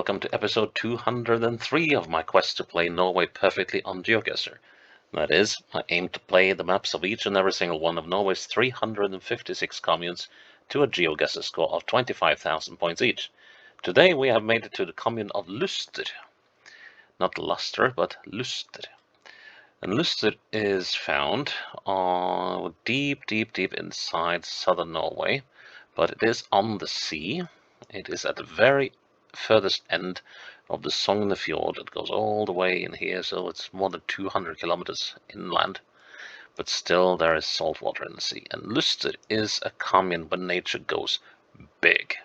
welcome to episode 203 of my quest to play Norway perfectly on Geoguessr. That is, I aim to play the maps of each and every single one of Norway's 356 communes to a Geoguessr score of 25,000 points each. Today we have made it to the commune of Luster. Not Luster, but Luster. And Luster is found deep inside southern Norway, but it is on the sea. It is at the very furthest end of the Sognefjord. It goes all the way in here, so it's more than 200 kilometers inland. But still, there is salt water in the sea. And Luster is a commune where nature goes big.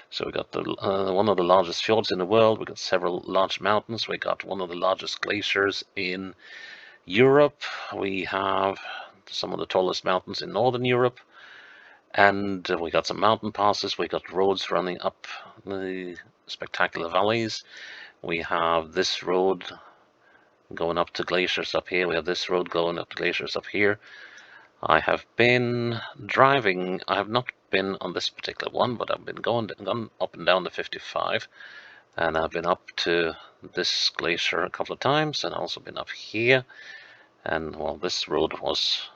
So we got one of the largest fjords in the world. We got several large mountains. We got one of the largest glaciers in Europe. We have some of the tallest mountains in Northern Europe. And we got some mountain passes. We got roads running up the spectacular valleys. We have this road going up to glaciers up here. We have this road going up to glaciers up here. I have been driving. I have not been on this particular one, but I've been gone up and down the 55. And I've been up to this glacier a couple of times, and also been up here. And well, this road was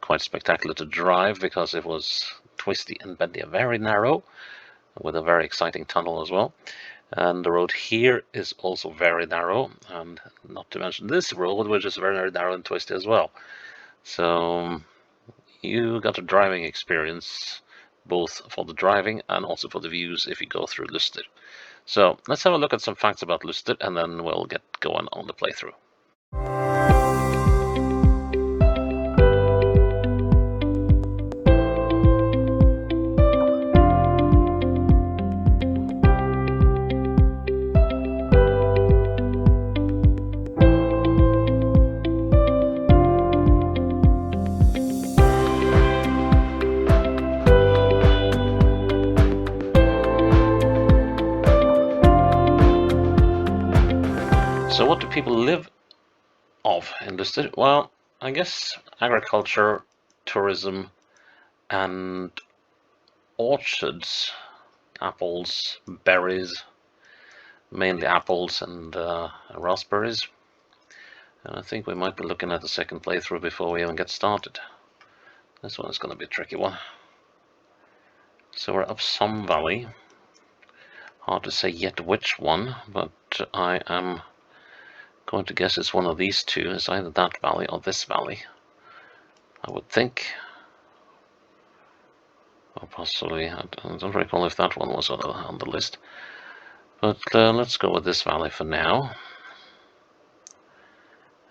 quite spectacular to drive because it was twisty and bendy, very narrow, with a very exciting tunnel as well. And the road here is also very narrow, and not to mention this road, which is very narrow and twisty as well. So you got a driving experience, both for the driving and also for the views if you go through Luster. So let's have a look at some facts about Luster, and then we'll get going on the playthrough. So what do people live of in Luster? Well, I guess agriculture, tourism, and orchards, apples, berries, mainly apples and raspberries. And I think we might be looking at the second playthrough before we even get started. This one is going to be a tricky one. So we're up some valley. Hard to say yet which one, but I am going to guess it's one of these two. It's either that valley or this valley, I would think. Or possibly, I don't recall if that one was on the list. But let's go with this valley for now.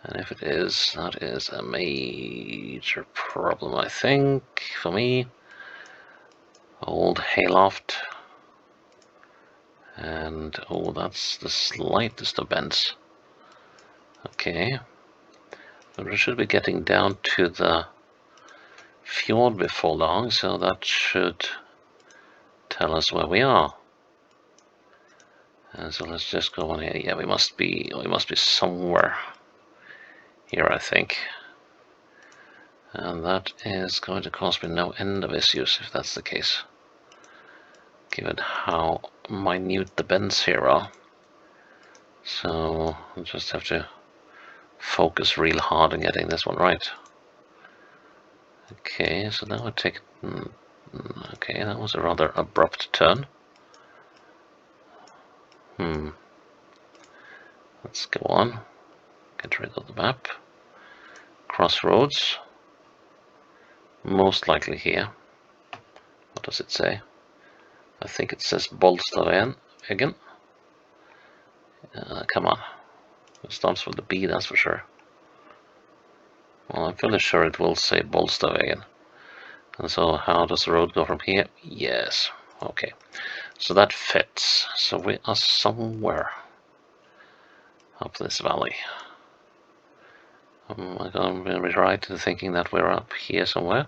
And if it is, that is a major problem, I think, for me. Old hayloft. And, oh, that's the slightest of bends. Okay. But we should be getting down to the fjord before long, so that should tell us where we are. And so let's just go on here. Yeah, we must be somewhere here, I think. And that is going to cause me no end of issues if that's the case, given how minute the bends here are. So I'll just have to focus real hard on getting this one right. Okay, so that would take... Okay, that was a rather abrupt turn. Let's go on. Get rid of the map. Crossroads. Most likely here. What does it say? I think it says Bolstadveien again. Come on. It starts with the B, that's for sure. Well, I'm fairly sure it will say Bolstadveien. And so how does the road go from here? Yes. Okay. So that fits. So we are somewhere up this valley. Am I going to be right in thinking that we're up here somewhere?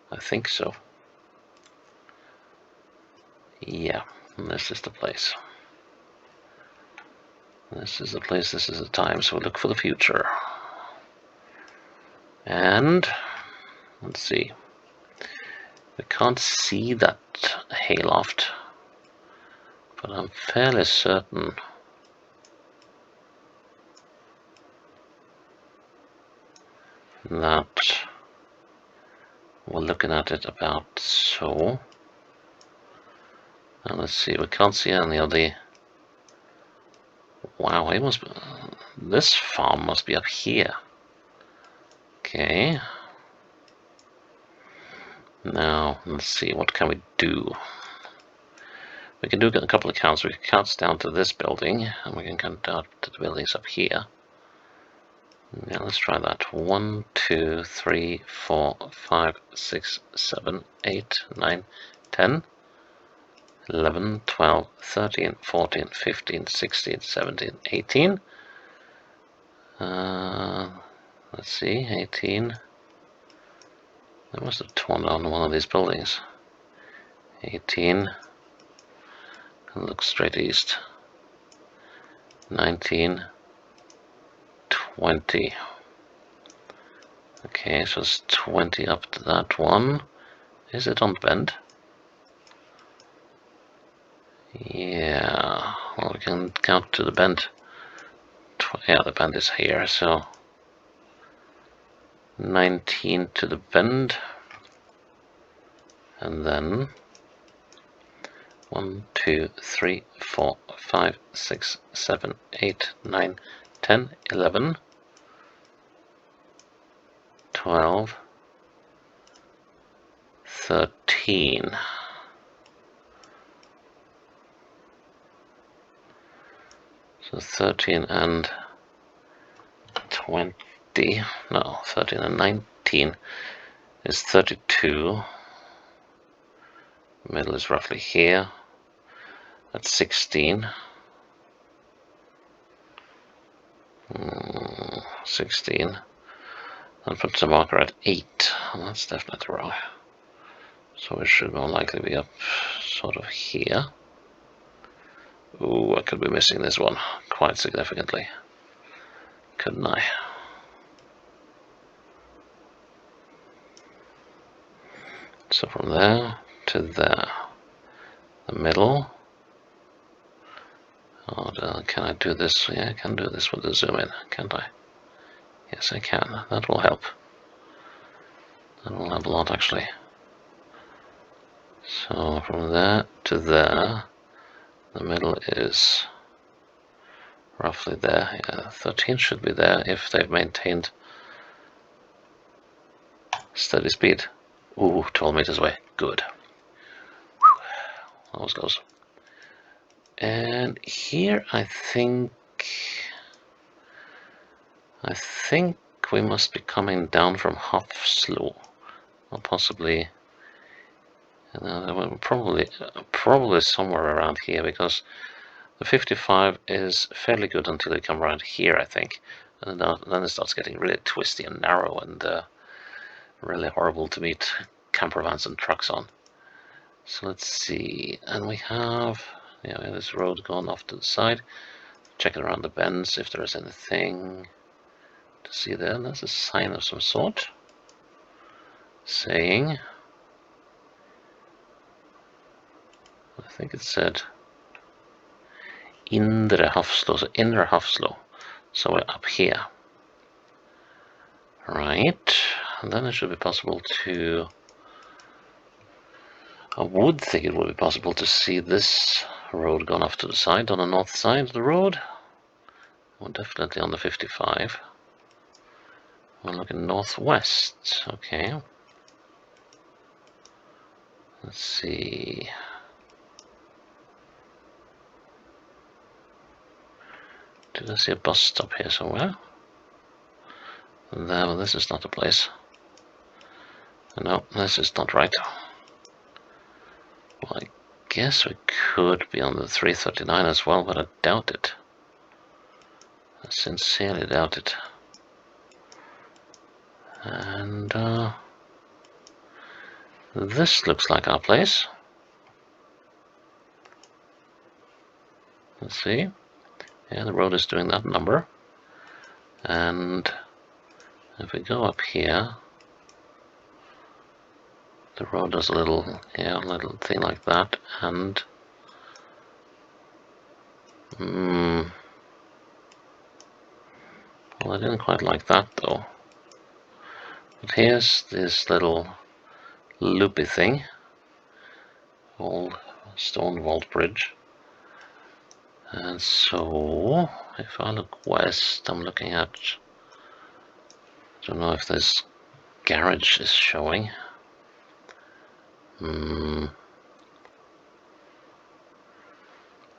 I think so. Yeah, this is the place. This is the place, this is the time, so we look for the future. And let's see. We can't see that hayloft, But I'm fairly certain that we're looking at it about so. And let's see, we can't see any of the... Wow, it must be... This farm must be up here. Okay. Now, let's see, what can we do? We can do a couple of counts. We can count down to this building, and we can count out to the buildings up here. Yeah, let's try that. 1, 2, 3, 4, 5, 6, 7, 8, 9, 10, 11, 12, 13, 14, 15, 16, 17, 18. Let's see, 18. There must have torn down one of these buildings. 18. And look straight east. 19. 20. Okay, so it's 20 up to that one. Is it on the bend? Yeah, well, we can count to the bend. Yeah, the bend is here, so 19 to the bend. And then 1, 2, 3, 4, 5, 6, 7, 8, 9, 10, 11, 12, 13. So 13 and 20, no, 13 and 19 is 32. Middle is roughly here. That's 16. 16. And put the marker at 8. Well, that's definitely wrong. So we should more likely be up sort of here. Ooh, I could be missing this one quite significantly, couldn't I? So from there to there, the middle. Oh, can I do this? Yeah, I can do this with the zoom in, can't I? Yes, I can. That will help. That will help a lot, actually. So from there to there, the middle is roughly there. Yeah, 13 should be there if they've maintained steady speed. Ooh, 12 meters away. Good. That was close. And here I think we must be coming down from Hafslo, or possibly probably somewhere around here, because the 55 is fairly good until you come around here, I think, and then it starts getting really twisty and narrow and really horrible to meet camper vans and trucks on. So let's see, and we have this road going off to the side. Checking around the bends if there is anything to see there. There's a sign of some sort saying, I think it said Indre Hafslo, so Inner Hafslo. So we're up here. Right, and then it should be possible to, I would think it would be possible to see this road going off to the side, on the north side of the road. Well, definitely on the 55. We're looking northwest, okay. Let's see. Did I see a bus stop here somewhere? There, well, this is not the place. No, this is not right. Well, I guess we could be on the 339 as well, but I doubt it. I sincerely doubt it. And this looks like our place. Let's see. Yeah, the road is doing that number. And if we go up here, the road does a little thing like that, and Well, I didn't quite like that though. But here's this little loopy thing, old stone vault bridge. And so, if I look west, I'm looking at, I don't know if this garage is showing.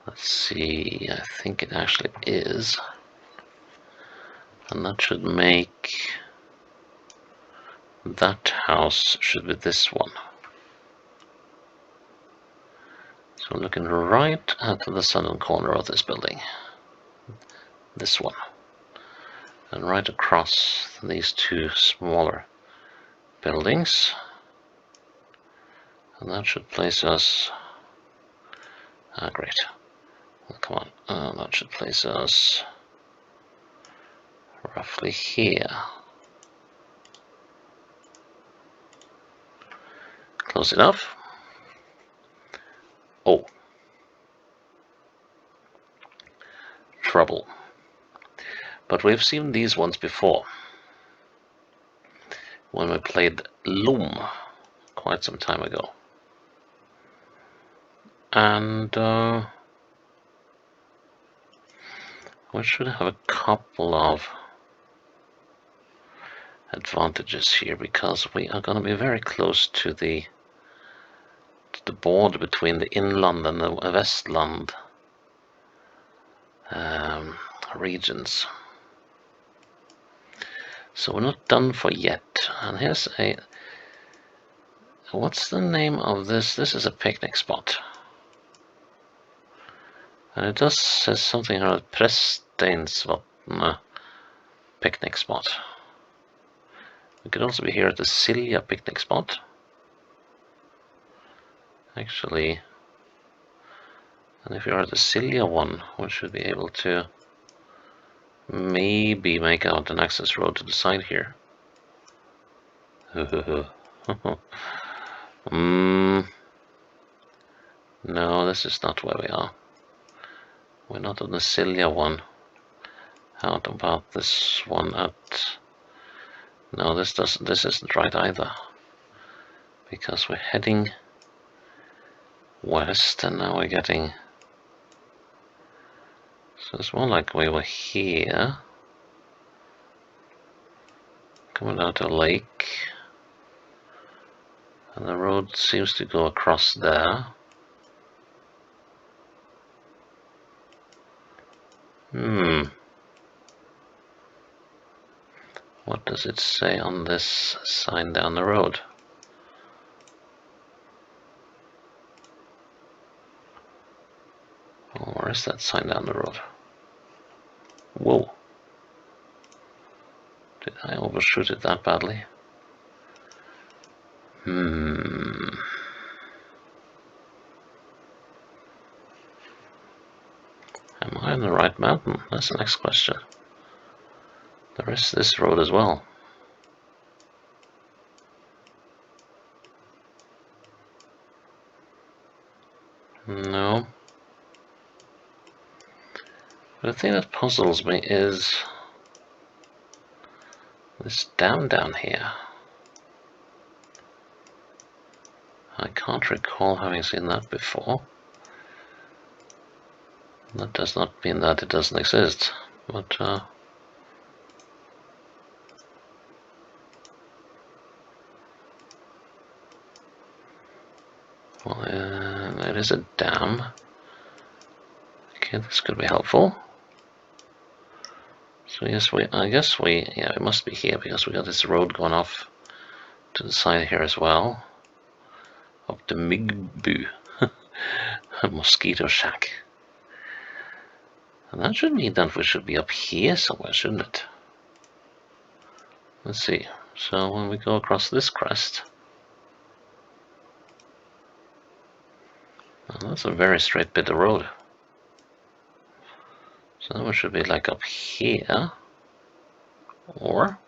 Let's see, I think it actually is. And that should make, that house should be this one. So I'm looking right at the southern corner of this building. This one. And right across these two smaller buildings. And that should place us... great. Well, come on. That should place us roughly here. Close enough. Oh. Trouble. But we've seen these ones before. When we played Loom quite some time ago. And we should have a couple of advantages here, because we are going to be very close to the border between the inland and the westland regions. So we're not done for yet. And here's a... What's the name of this? This is a picnic spot. And it does say something about Presteinsvatn picnic spot. We could also be here at the Silja picnic spot. Actually, and if you're at the Silja one, we should be able to maybe make out an access road to the side here. No, this is not where we are. We're not on the Silja one. How about this one at... No, this isn't right either. Because we're heading west and now we're getting... So it's more like we were here. Coming out to a lake. And the road seems to go across there. What does it say on this sign down the road? Oh, where is that sign down the road? Whoa. Did I overshoot it that badly? Am I on the right mountain? That's the next question. There is this road as well. No. But the thing that puzzles me is this dam down here. I can't recall having seen that before. That does not mean that it doesn't exist, but well, there is a dam. Okay, this could be helpful. So yes, I guess yeah, it must be here because we got this road going off to the side here as well. Up to Migbu, a mosquito shack. And that should mean that we should be up here somewhere, shouldn't it? Let's see. So when we go across this crest, well, that's a very straight bit of road. So then we should be like up here, or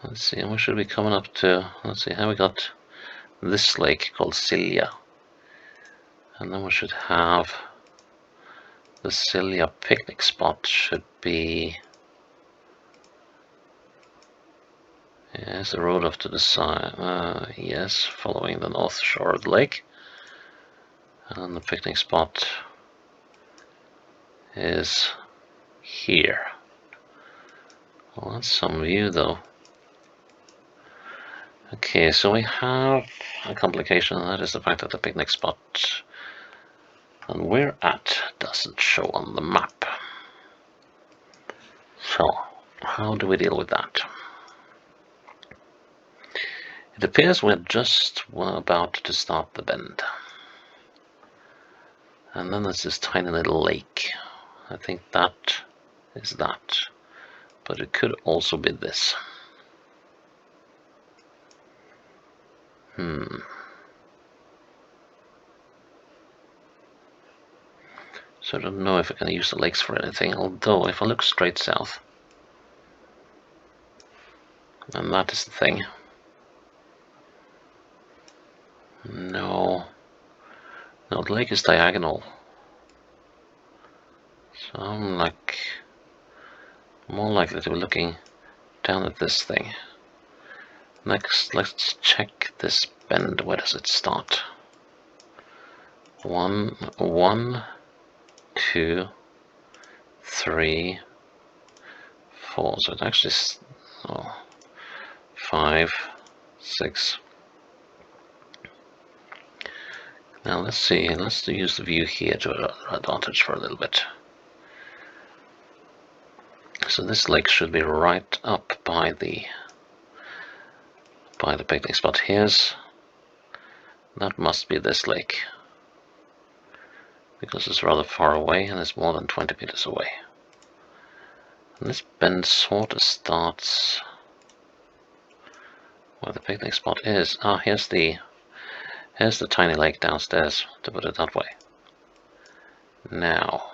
let's see, and we should be coming up to, let's see, how we got this lake called Silja, and then we should have the Silja picnic spot should be... Yes, the road off to the side. Yes, following the north shore of the lake. And the picnic spot is here. Well, that's some view though. Okay, so we have a complication, and that is the fact that the picnic spot and we're at doesn't show on the map. So, how do we deal with that? It appears we're just about to start the bend. And then there's this tiny little lake. I think that is that. But it could also be this. So I don't know if I can use the lakes for anything, although if I look straight south, and that is the thing. No, the lake is diagonal. So I'm like more likely to be looking down at this thing. Next, let's check this bend. Where does it start? 1, 2, 3, 4. So it actually 5, 6. Now let's see. Let's use the view here to our advantage for a little bit. So this lake should be right up by the picnic spot. That must be this lake, because it's rather far away and it's more than 20 meters away. And this bend sort of starts where the picnic spot is. Here's the tiny lake downstairs, to put it that way. Now,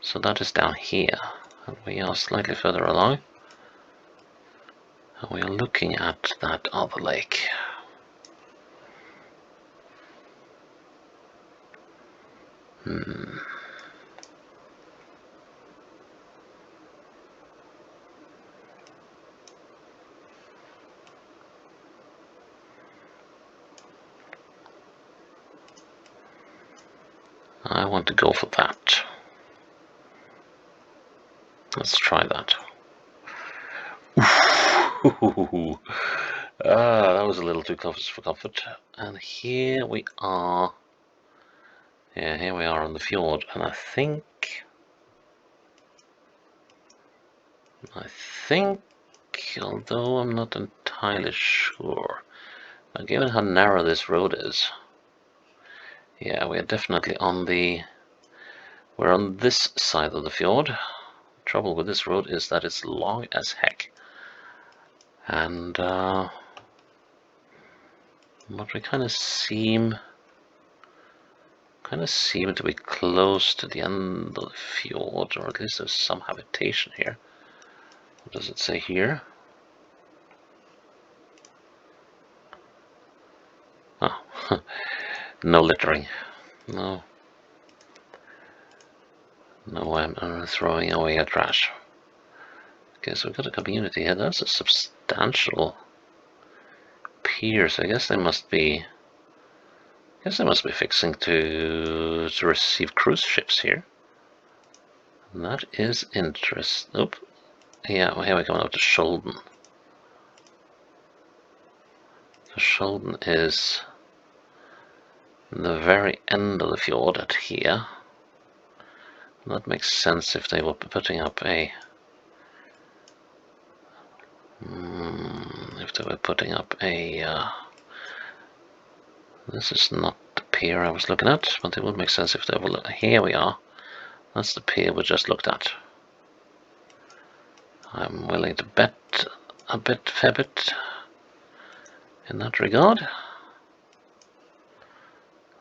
so that is down here, and we are slightly further along, and we are looking at that other lake. I want to go for that. Let's try that. That was a little too close for comfort. And here we are. Yeah, here we are on the fjord, and I think, although I'm not entirely sure, given how narrow this road is, yeah, we're definitely we're on this side of the fjord. The trouble with this road is that it's long as heck, and but we kind of seem to be close to the end of the fjord, or at least there's some habitation here. What does it say here? Oh, no littering. No, I'm throwing away your trash. Okay, so we've got a community here. That's a substantial pier, so I guess they must be fixing to receive cruise ships here. And that is interesting. Nope. Yeah, well, here we're coming up to Skjolden. So Skjolden is the very end of the fjord at here. And that makes sense if they were putting up a this is not the pier I was looking at, but it would make sense if they were. Here we are. That's the pier we just looked at. I'm willing to bet a fair bit in that regard.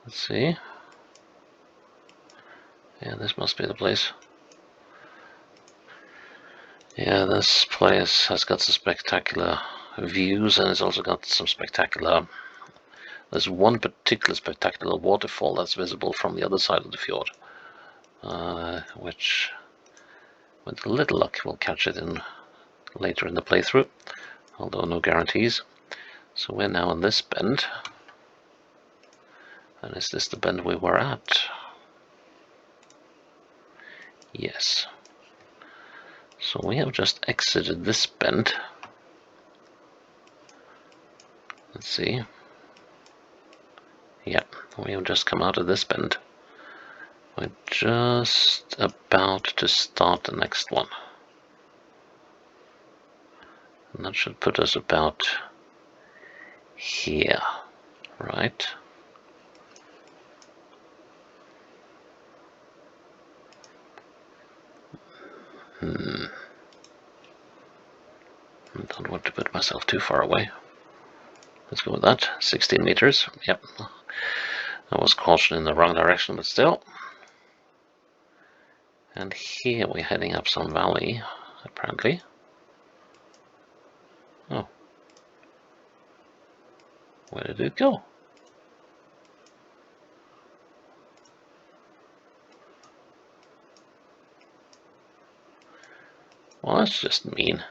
Let's see. Yeah, this must be the place. Yeah, this place has got some spectacular views, and it's also got some spectacular There's one particular spectacular waterfall that's visible from the other side of the fjord, which, with a little luck, we'll catch it in later in the playthrough, although no guarantees. So we're now in this bend. And is this the bend we were at? Yes. So we have just exited this bend. Let's see. Yeah, we have just come out of this bend. We're just about to start the next one. And that should put us about here, right? Don't want to put myself too far away. Let's go with that. 16 meters. Yep. I was cautioned in the wrong direction, but still. And here we're heading up some valley, apparently. Oh. Where did it go? Well, that's just mean.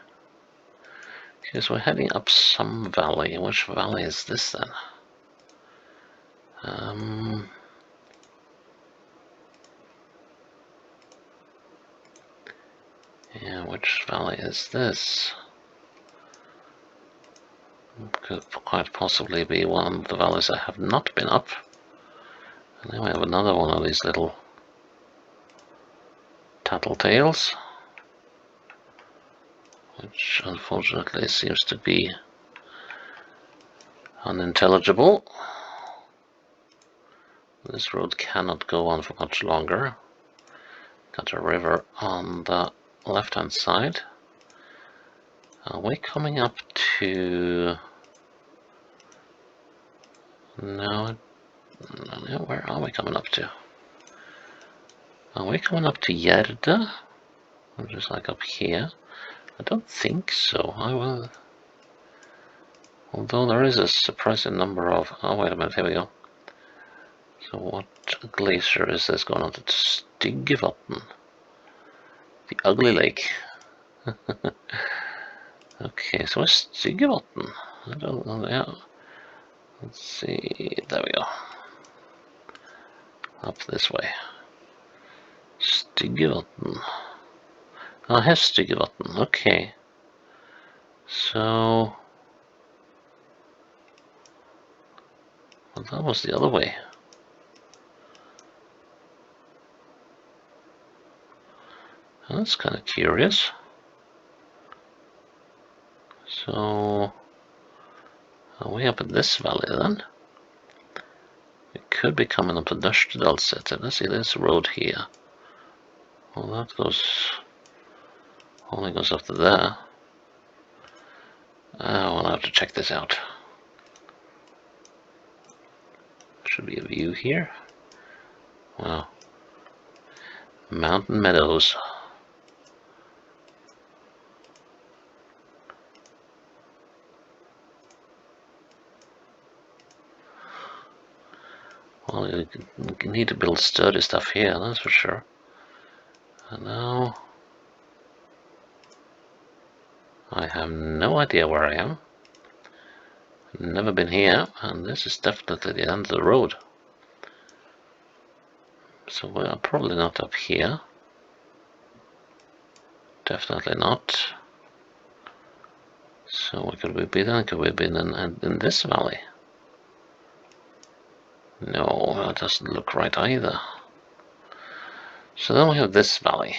Because we're heading up some valley. Which valley is this then? Yeah, which valley is this? Could quite possibly be one of the valleys I have not been up. And then we have another one of these little tattletales, which unfortunately seems to be unintelligible. This road cannot go on for much longer. Got a river on the left-hand side. Are we coming up to... No, where are we coming up to? Are we coming up to Gjerda? Just like up here? I don't think so. I will... Although there is a surprising number of... Oh, wait a minute, here we go. So what glacier is this going on to? Styggvatn. The ugly lake. Okay, so where's Styggvatn? I don't know, yeah. Let's see, there we go. Up this way. Styggvatn. Oh, here's Styggvatn, okay. So... Well, that was the other way. That's kind of curious. So... Are we up in this valley then? We could be coming up to Nørstedalsseter. Let's see, there's a road here. Well, that goes... only goes up to there. I'll have to check this out. Should be a view here. Wow. Mountain meadows. Well, you need to build sturdy stuff here, that's for sure. And now... I have no idea where I am. Never been here, and this is definitely the end of the road. So we're probably not up here. Definitely not. So where could we be then? Could we be in this valley? No, that doesn't look right either. So then we have this valley.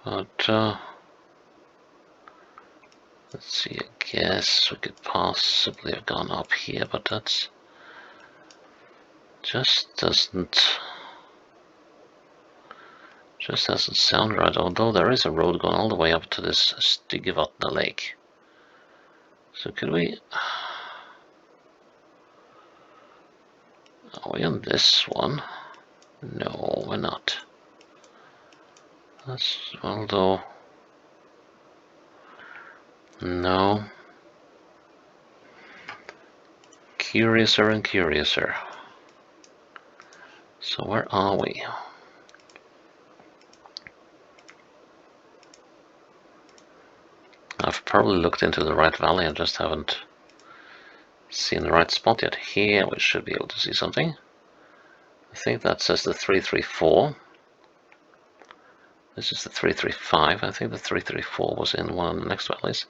But, let's see, I guess we could possibly have gone up here, but that's... just doesn't sound right, although there is a road going all the way up to this Styggvatn lake. So could we... Are we on this one? No, we're not. That's... although... No. curiouser and curiouser. So where are we? I've probably looked into the right valley and just haven't seen the right spot yet. Here we should be able to see something. I think that says the 334. This is the 335. I think the 334 was in one of the next valleys.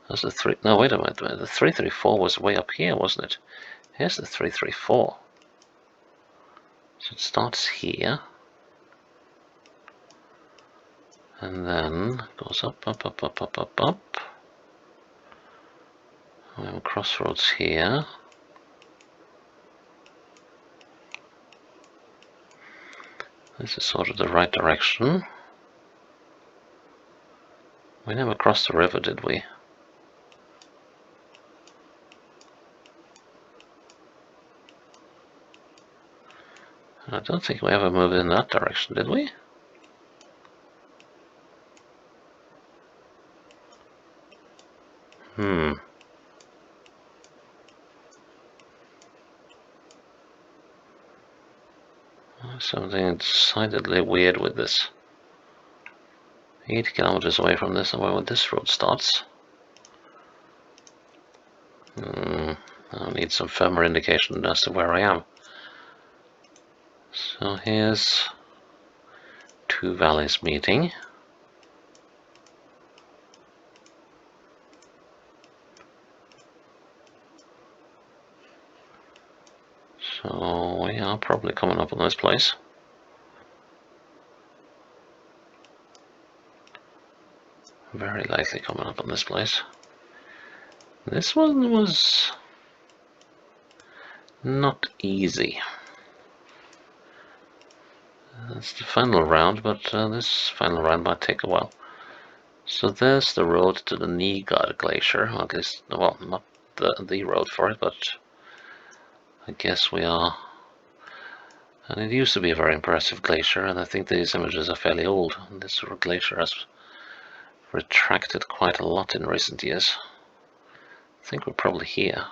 That's the 3. No, wait a minute. The 334 was way up here, wasn't it? Here's the 334. So it starts here. And then goes up, up, up, up, up, up, up. We have a crossroads here. This is sort of the right direction. We never crossed the river, did we? I don't think we ever moved in that direction, did we? Something decidedly weird with this. 8 kilometers away from this, and where this road starts. I need some firmer indication as to where I am. So here's two valleys meeting. So we are probably coming up on this place. Very likely coming up on this place. This one was not easy. That's the final round, but this final round might take a while. So there's the road to the Nygard Glacier, or at least, well, not the road for it, but I guess we are. And it used to be a very impressive glacier, and I think these images are fairly old. This glacier has retracted quite a lot in recent years. I think we're probably here.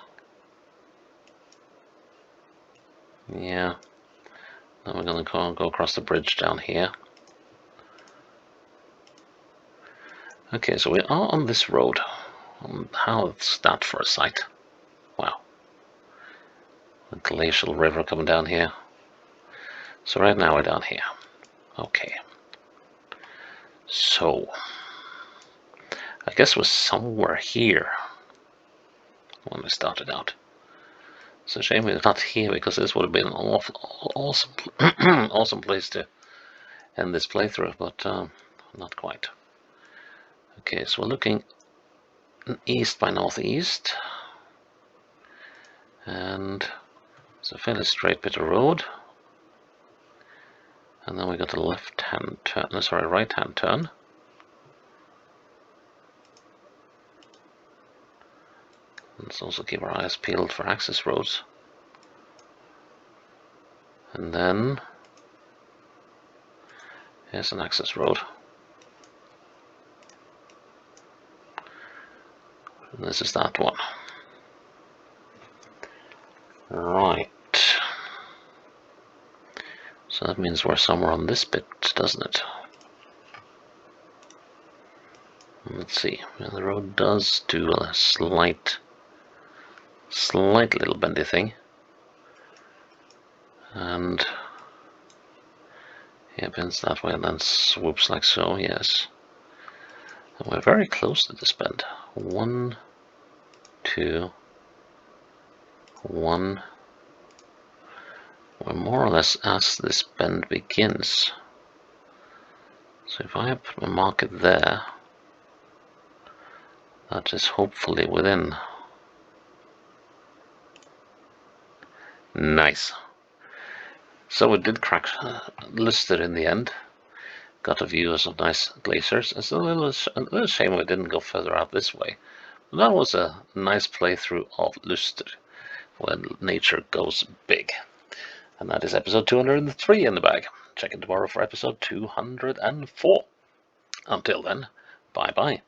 Yeah. Then we're going to go across the bridge down here. Okay, so we are on this road. How's that for a sight? Wow. A glacial river coming down here. So right now we're down here. Okay. So, I guess we're somewhere here when we started out. It's a shame we're not here, because this would have been an awesome, awesome place to end this playthrough, but not quite. Okay, so we're looking east by northeast, and it's a fairly straight bit of road. And then we got a left-hand turn, no, sorry, right-hand turn. Let's also keep our eyes peeled for access roads. And then here's an access road. And this is that one. Right. So that means we're somewhere on this bit, doesn't it? Let's see. The road does do a slight little bendy thing. And yeah, bends that way and then swoops like so, yes. And we're very close to this bend. 1, 2, 1. We're more or less as this bend begins. So if I put my marker there, that is hopefully within. Nice. So we did crack Lister in the end. Got a view of some nice glaciers. It's a little shame we didn't go further out this way. But that was a nice playthrough of Lister, when nature goes big. And that is episode 203 in the bag. Check in tomorrow for episode 204. Until then, bye-bye.